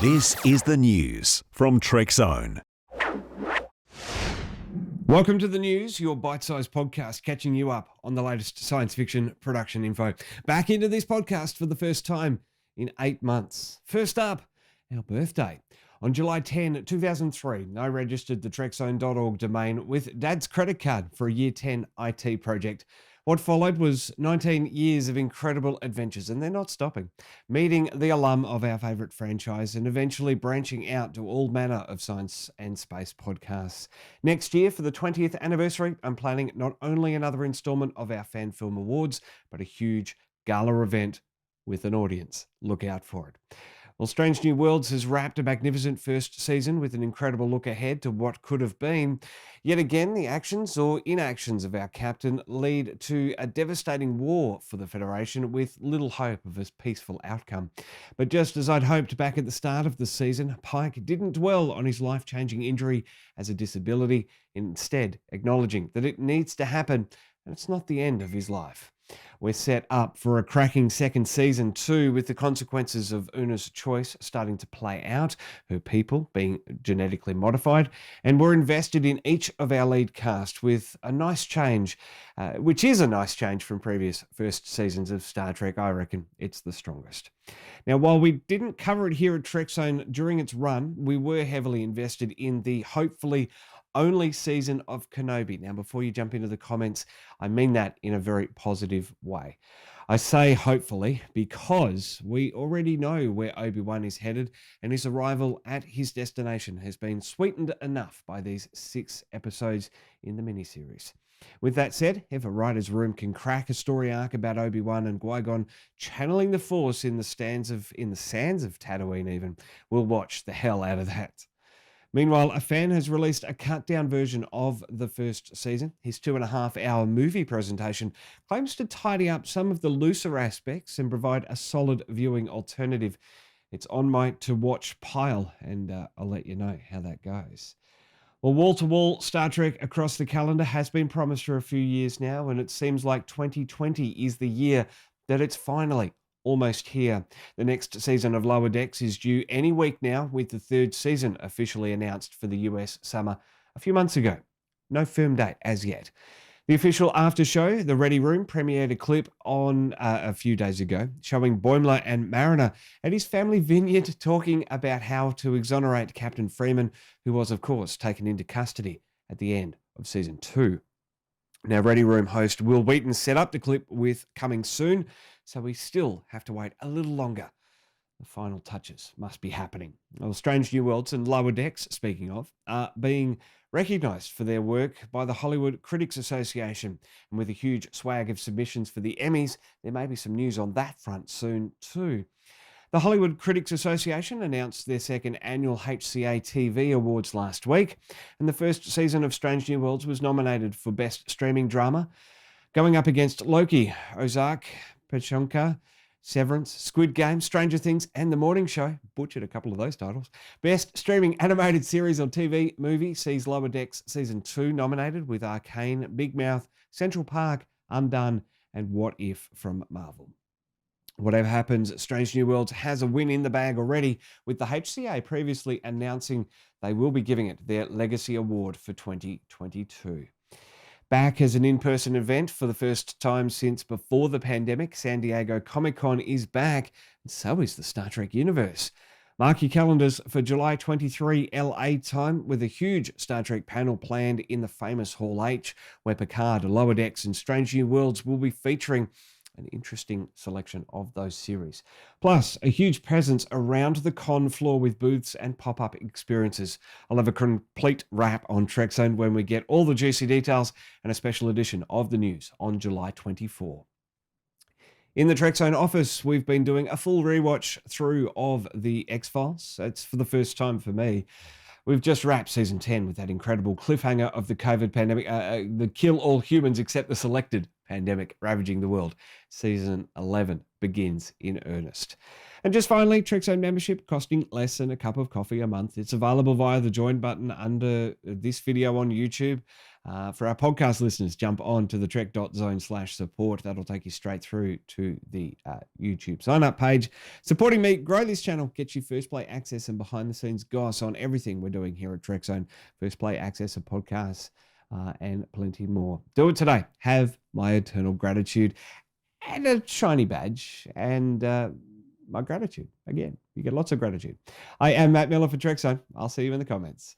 This is the news from Trekzone. Welcome to the news, your bite-sized podcast catching you up on the latest science fiction production info. Back into this podcast for the first time in 8 months. First up, our birthday. On July 10, 2003, I registered the Trekzone.org domain with Dad's credit card for a Year 10 IT project. What followed was 19 years of incredible adventures, and they're not stopping. Meeting the alum of our favourite franchise and eventually branching out to all manner of science and space podcasts. Next year, for the 20th anniversary, I'm planning not only another instalment of our Fan Film Awards, but a huge gala event with an audience. Look out for it. Well, Strange New Worlds has wrapped a magnificent first season with an incredible look ahead to what could have been. Yet again, the actions or inactions of our captain lead to a devastating war for the Federation with little hope of a peaceful outcome. But just as I'd hoped back at the start of the season, Pike didn't dwell on his life-changing injury as a disability, instead acknowledging that it needs to happen and it's not the end of his life. We're set up for a cracking second season too, with the consequences of Una's choice starting to play out, her people being genetically modified, and we're invested in each of our lead cast with a nice change, which is a nice change from previous first seasons of Star Trek. I reckon it's the strongest. Now, while we didn't cover it here at Trekzone during its run, we were heavily invested in the hopefully only season of Kenobi. Now, before you jump into the comments, I mean that in a very positive way. I say hopefully because we already know where Obi-Wan is headed, and his arrival at his destination has been sweetened enough by these 6 episodes in the miniseries. With that said, if a writer's room can crack a story arc about Obi-Wan and Qui-Gon channeling the Force in the sands of Tatooine even, we'll watch the hell out of that. Meanwhile, a fan has released a cut-down version of the first season. His 2.5-hour movie presentation claims to tidy up some of the looser aspects and provide a solid viewing alternative. It's on my to-watch pile, and I'll let you know how that goes. Well, wall-to-wall Star Trek across the calendar has been promised for a few years now, and it seems like 2020 is the year that it's finally almost here. The next season of Lower Decks is due any week now, with the 3rd season officially announced for the US summer a few months ago. No firm date as yet. The official after show, The Ready Room, premiered a clip on a few days ago showing Boimler and Mariner at his family vineyard talking about how to exonerate Captain Freeman, who was, of course, taken into custody at the end of season 2. Now, Ready Room host Will Wheaton set up the clip with coming soon, so we still have to wait a little longer. The final touches must be happening. Well, Strange New Worlds and Lower Decks, speaking of, are being recognised for their work by the Hollywood Critics Association. And with a huge swag of submissions for the Emmys, there may be some news on that front soon too. The Hollywood Critics Association announced their 2nd annual HCA TV Awards last week, and the first season of Strange New Worlds was nominated for Best Streaming Drama, going up against Loki, Ozark, Pechonka, Severance, Squid Game, Stranger Things, and The Morning Show. Butchered a couple of those titles. Best Streaming Animated Series or TV Movie sees Lower Decks Season 2 nominated with Arcane, Big Mouth, Central Park, Undone, and What If from Marvel. Whatever happens, Strange New Worlds has a win in the bag already, with the HCA previously announcing they will be giving it their Legacy Award for 2022. Back as an in-person event for the first time since before the pandemic, San Diego Comic-Con is back, and so is the Star Trek universe. Mark your calendars for July 23 LA time, with a huge Star Trek panel planned in the famous Hall H, where Picard, Lower Decks, and Strange New Worlds will be featuring an interesting selection of those series. Plus, a huge presence around the con floor with booths and pop-up experiences. I'll have a complete wrap on Trekzone when we get all the juicy details and a special edition of the news on July 24. In the Trekzone office, we've been doing a full rewatch through of the X-Files. It's for the first time for me. We've just wrapped season 10 with that incredible cliffhanger of the COVID pandemic, the kill all humans except the selected pandemic ravaging the world. Season 11 begins in earnest. And just finally, Trekzone membership costing less than a cup of coffee a month. It's available via the join button under this video on YouTube. For our podcast listeners, jump on to the trek.zone/support. That'll take you straight through to the YouTube sign-up page. Supporting me, grow this channel, get you first play access and behind-the-scenes goss on everything we're doing here at Trekzone. First play access and podcasts and plenty more. Do it today. Have my eternal gratitude and a shiny badge and my gratitude. Again, you get lots of gratitude. I am Matt Miller for Trekzone. I'll see you in the comments.